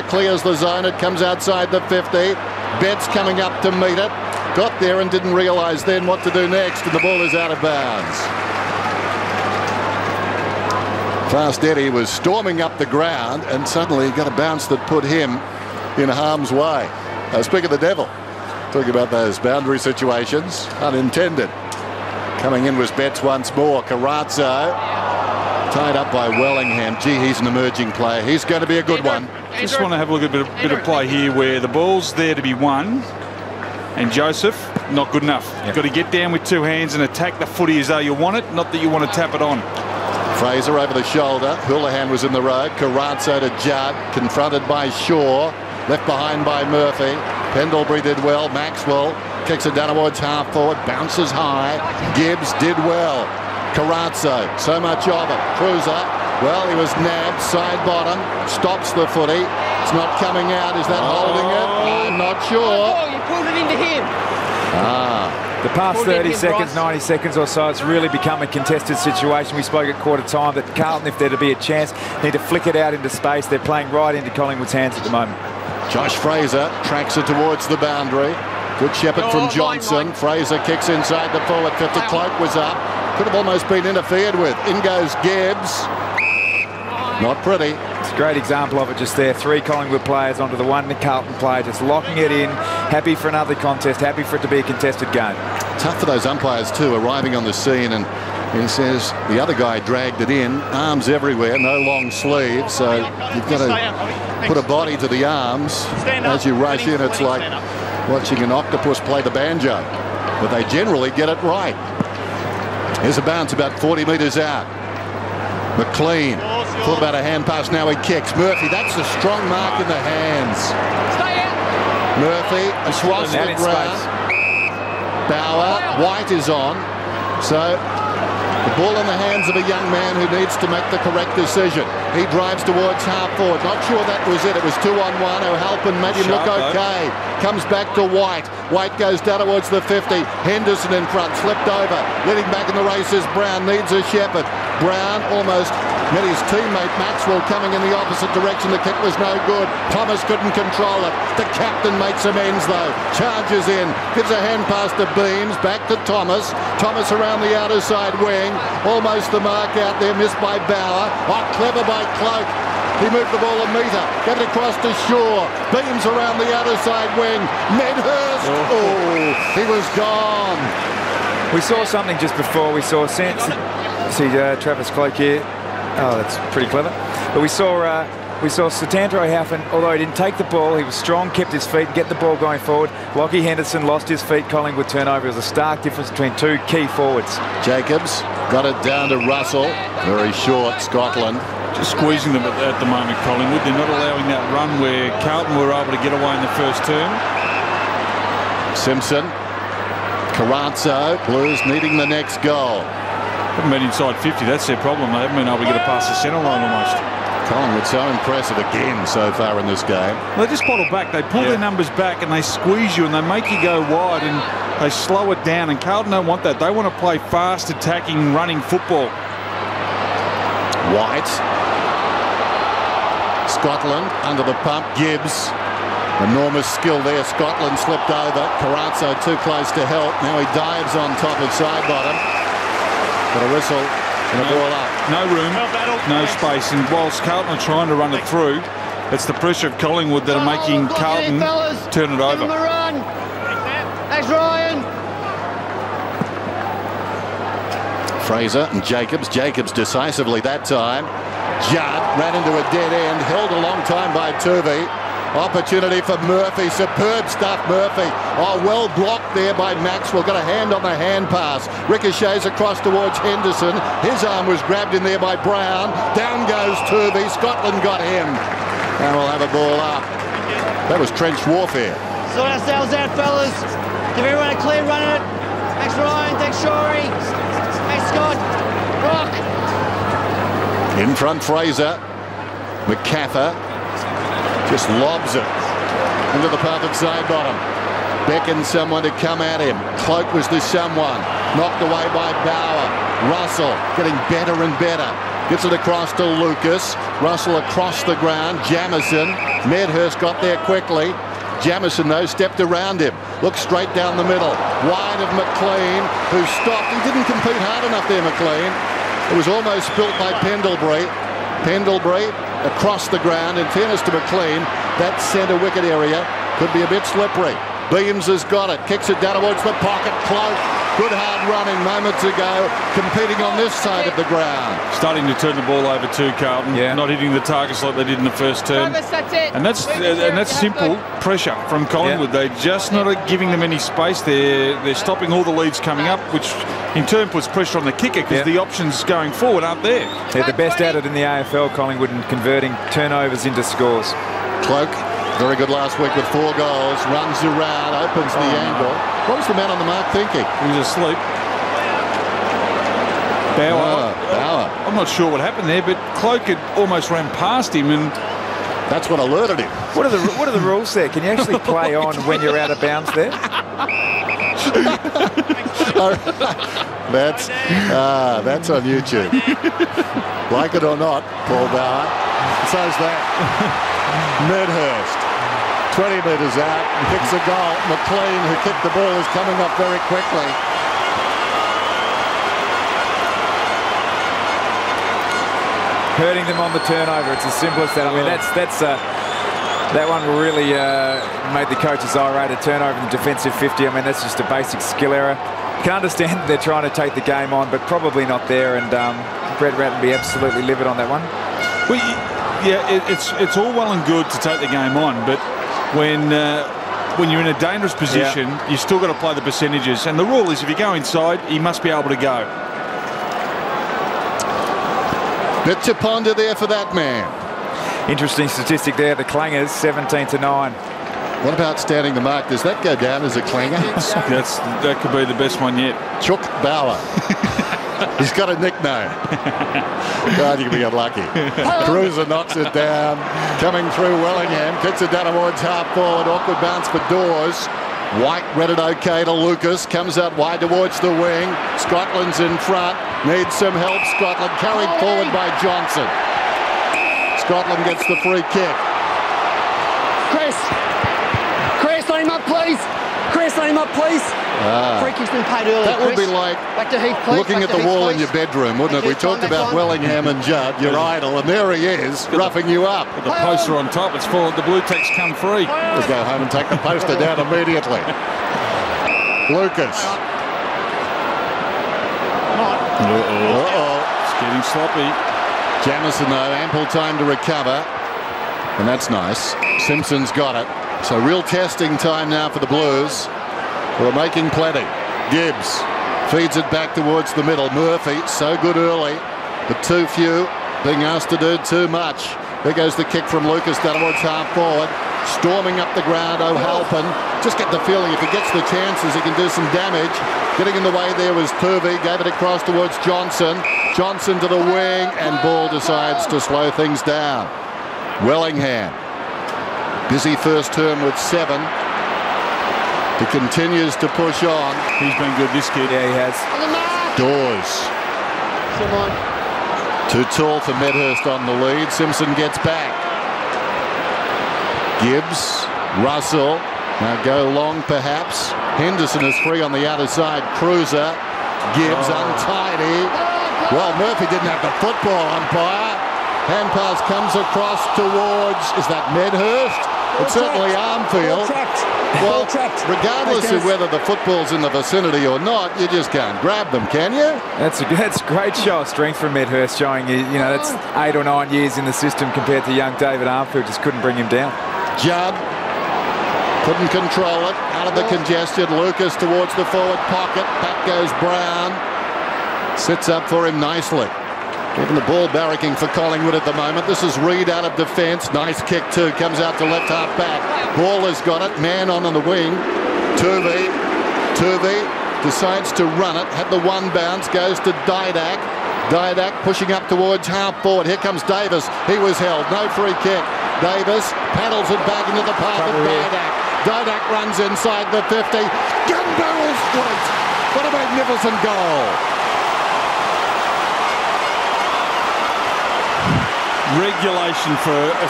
Clears the zone. It comes outside the 50. Betts coming up to meet it. Got there and didn't realise then what to do next, and the ball is out of bounds. Fast Eddie was storming up the ground and suddenly got a bounce that put him in harm's way. Speak of the devil. Talking about those boundary situations. Unintended. Coming in was Betts once more. Carazzo tied up by Wellingham. Gee, he's an emerging player. He's going to be a good one. Just want to have a look at a bit of play here where the ball's there to be won. And Joseph, not good enough. Yep. You've got to get down with two hands and attack the footy as though you want it, not that you want to tap it on. Fraser over the shoulder. Houlihan was in the road. Carazzo to Judd. Confronted by Shaw. Left behind by Murphy. Pendlebury did well. Maxwell kicks it down towards half forward. Bounces high. Gibbs did well. Carazzo, so much of it. Cruiser, well, he was nabbed. Side bottom. Stops the footy. It's not coming out. Is that holding it? I'm not sure. You pulled it into him. The past 30 seconds, 90 seconds or so, it's really become a contested situation. We spoke at quarter time that Carlton, if there to be a chance, need to flick it out into space. They're playing right into Collingwood's hands at the moment. Josh Fraser tracks it towards the boundary. Good shepherd from Johnson. Fraser kicks inside the forward 50. Cloak was up. Could have almost been interfered with. In goes Gibbs. Not pretty. It's a great example of it just there. 3 Collingwood players onto the 1 Carlton player, just locking it in. Happy for another contest. Happy for it to be a contested game. Tough for those umpires too, arriving on the scene, and he says the other guy dragged it in. Arms everywhere, no long sleeves, so you've got to put a body to the arms as you rush in. It's like watching an octopus play the banjo, but they generally get it right. Here's a bounce about 40 metres out. McLean thought about a hand pass. Now he kicks. Murphy, that's a strong mark in the hands. Murphy across the ground. Bauer, White is on. So the ball in the hands of a young man who needs to make the correct decision. He drives towards half forward. Not sure that was it. It was 2-on-1. O'Halpin made him look okay. Comes back to White. White goes down towards the 50. Henderson in front, slipped over. Leading back in the race is Brown. Needs a shepherd. Brown almost met his teammate Maxwell coming in the opposite direction. The kick was no good. Thomas couldn't control it. The captain makes amends though. Charges in. Gives a hand pass to Beams. Back to Thomas. Thomas around the outer side wing. Almost the mark out there. Missed by Bauer. Oh, clever by Cloak. He moved the ball a metre. Gave it across to Shaw. Beams around the outer side wing. Medhurst. Oh, he was gone. We saw something just before. We saw Travis Cloak here. Oh, that's pretty clever. But we saw Satantro Haufen, although he didn't take the ball, he was strong, kept his feet, get the ball going forward. Lockie Henderson lost his feet. Collingwood turnover. It was a stark difference between 2 key forwards. Jacobs got it down to Russell. Very short, Scotland. Just squeezing them at the moment, Collingwood. They're not allowing that run where Carlton were able to get away in the first term. Simpson. Carazzo. Blues needing the next goal. Haven't been inside 50. That's their problem. They haven't been able to get it past the centre line almost. Collingwood so impressive again so far in this game. They just bottle back. They pull their numbers back and they squeeze you and they make you go wide and they slow it down. And Carlton don't want that. They want to play fast, attacking, running football. White. Scotland under the pump. Gibbs. Enormous skill there. Scotland slipped over. Carazzo too close to help. Now he dives on top of side bottom. Got a whistle and a ball up. No room, no space. And whilst Carlton are trying to run it through, it's the pressure of Collingwood that are making Carlton turn it over. Thanks, Ryan. Fraser and Jacobs. Jacobs decisively that time. Judd ran into a dead end. Held a long time by Tuvey. Opportunity for Murphy. Superb stuff, Murphy. Oh, well blocked there by Maxwell. Got a hand on the hand pass. Ricochets across towards Henderson. His arm was grabbed in there by Brown. Down goes Tuvey. Scotland got him. And we'll have a ball up. That was trench warfare. Sort ourselves out, fellas. Give everyone a clear run at it. Thanks, Ryan. Thanks, Shorey. Thanks, Scott. Rock. In front, Fraser. McCaffer. Just lobs it into the path of side bottom. Beckons someone to come at him. Cloak was the someone. Knocked away by Bauer. Russell getting better and better. Gets it across to Lucas. Russell across the ground. Jamison Medhurst got there quickly. Jamieson, though, stepped around him. Looked straight down the middle. Wide of McLean, who stopped. He didn't compete hard enough there, McLean. It was almost spilt by Pendlebury. Pendlebury across the ground. In fairness to McLean, that centre wicket area could be a bit slippery. Beams has got it. Kicks it down towards the pocket. Cloak. Good hard running moments ago, competing on this side of the ground. Starting to turn the ball over too, Carlton. Not hitting the targets like they did in the first term. And that's simple pressure from Collingwood. They're just not giving them any space. They're stopping all the leads coming up, which in turn puts pressure on the kicker because the options going forward aren't there. They're the best at it in the AFL, Collingwood, in converting turnovers into scores. Cloak, very good last week with 4 goals. Runs around, opens the angle. What was the man on the mark thinking? He was asleep. Bauer. I'm not sure what happened there, but Cloak had almost ran past him, and that's what alerted him. What are the rules there? Can you actually play on when you're out of bounds there? That's on YouTube. Like it or not, Paul Bauer. So's that. Medhurst. 20 metres out, kicks a goal. McLean, who kicked the ball, is coming up very quickly. Hurting them on the turnover. It's as simple as that. I mean, that one really made the coaches irate. A turnover in the defensive 50. I mean, that's just a basic skill error. You can understand they're trying to take the game on, but probably not there. And Brett Rattenby absolutely livid on that one. Well, it's all well and good to take the game on, but when you're in a dangerous position, you still got to play the percentages. And the rule is if you go inside, he must be able to go. Bit to ponder there for that man. Interesting statistic there. The clangers 17-9. What about standing the mark? Does that go down as a clanger? That could be the best one yet. Chook Bauer. He's got a nickname. God, you can be unlucky. Cruiser knocks it down. Coming through Wellingham. Kicks it down towards half forward. Awkward bounce for Dawes. White read it okay to Lucas. Comes out wide towards the wing. Scotland's in front. Needs some help. Scotland carried forward by Johnson. Scotland gets the free kick. Chris, line him up, please. Chris, line him up, please. Free kick's been paid earlier. That would be like back to Heath, please. Looking at the wall in your bedroom, wouldn't it? We talked about Wellingham and Judd, your idol, and there he is, roughing you up. With the poster on top, it's forward. The blue text come free. We'll go home and take the poster down immediately. Lucas. It's getting sloppy. Jamieson, though, ample time to recover. And that's nice. Simpson's got it. So real testing time now for the Blues, who are making plenty. Gibbs feeds it back towards the middle. Murphy, so good early, but too few, being asked to do too much. There goes the kick from Lucas down towards half forward. Storming up the ground, O'Halpin. Just get the feeling if he gets the chances, he can do some damage. Getting in the way there was Turvey. Gave it across towards Johnson. Johnson to the wing, and Ball decides to slow things down. Wellingham. Busy first term with 7. He continues to push on. He's been good, this kid. Yeah, he has. Dawes. Too tall for Medhurst on the lead. Simpson gets back. Gibbs. Russell. Now go long perhaps. Henderson is free on the outer side. Cruiser. Gibbs untidy. Well, Murphy didn't have the football umpire. Hand pass comes across towards, is that Medhurst? It's certainly Armfield. Well, regardless of whether the football's in the vicinity or not, you just can't grab them, can you? That's a great show of strength from Medhurst, showing you know that's 8 or 9 years in the system compared to young David Armfield. Just couldn't bring him down. Judd couldn't control it. Out of the congestion, Lucas towards the forward pocket. Back goes Brown. Sits up for him nicely. Even the ball barracking for Collingwood at the moment. This is Reid out of defence. Nice kick too. Comes out to left half back. Ball has got it. Man on the wing. Turvey decides to run it. Had the one bounce. Goes to Didak. Didak pushing up towards half forward. Here comes Davis. He was held. No free kick. Davis paddles it back into the path of Didak. Didak runs inside the 50. Gun barrel straight. What a magnificent goal. Regulation for a